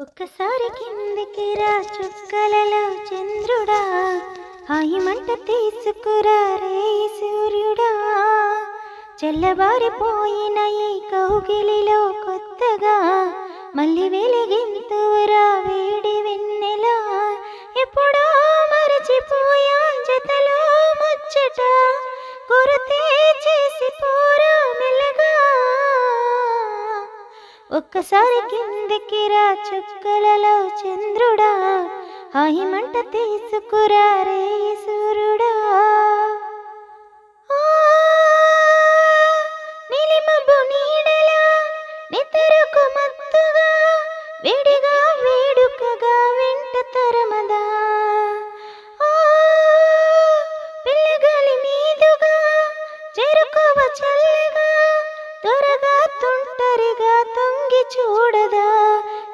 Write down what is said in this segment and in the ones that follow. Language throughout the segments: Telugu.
ఒక్కసారి కిందికి రా చుక్కలలో చంద్రుడా, హాయి మంట తీసుకురా రే సూర్యుడా. చల్లబారిపోయిన ఈ కౌగిలిలో కొత్తగా మళ్ళీ వెలిగింతురా వేడి వెన్నెలా. ఎప్పుడో మరచిపోయా జతలో ముచ్చట, గుర్తే చేసి పోరా మెల్లగా. ఒక్కసారి కిందికి రా చుక్కలలో చంద్రుడా, హాయి మంట తీసుకురా రే సూర్యుడా. నీలిమబ్బు నీడలా నిద్రకు మత్తుగా, వేడిగా వేడుకగా వెంట తరమదా. పిల్లగాలి మీదుగా చేరుకోవ చల్లగా, త్వరగా తుంటరిగా తొంగి చూడదా.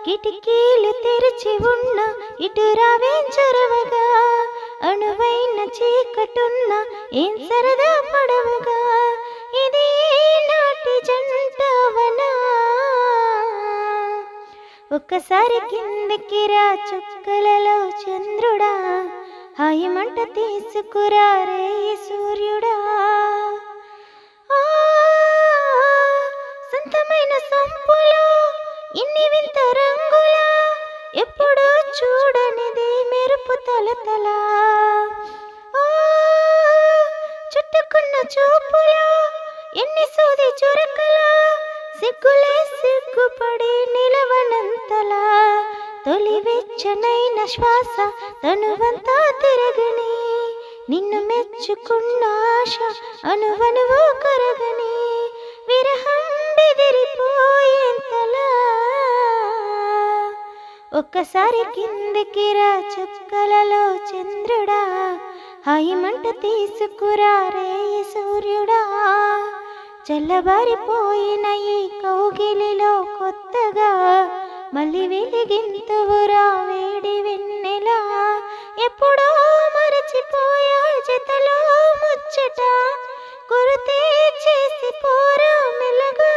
కిటికీలు తెరిచి ఉన్న ఇటు రావేం చొరవగా, అణువైన చీకటున్న ఏం సరదా పడవగా. ఇది నాటి జంటవనా. ఒక్కసారి కిందికి రా చుక్కలలో చంద్రుడా, హాయి మంట తీసుకురా రే సూర్యుడా. సొంతమైన సొంపులో ఇన్ని వింత రంగులా, ఎప్పుడూ చూడనిది మెరుపు తలతల. చుట్టుకున్న చూపులో ఎన్ని సూది చురకలా, సిగ్గులే సిగ్గుపడి నిలవనంతలా. తొలి వెచ్చనైన శ్వాస తనువంతా తిరగని, నిన్ను మెచ్చుకున్న ఆశ అనువనువు కరగని. విరహం బెదిరిపోయేంతలా. ఒక్కసారి కిందికి రా చుక్కలలో చంద్రుడా, హాయి మంట తీసుకురా రే సూర్యుడా. చల్లబారిపోయిన ఈ కౌగిలిలో కొత్తగా మళ్ళీ వెలిగింతువురా వేడి వెన్నెలా. ఎప్పుడో మరచిపోయా జతలో ముచ్చట, గుర్తే చేసి పోరా మెల్లగా.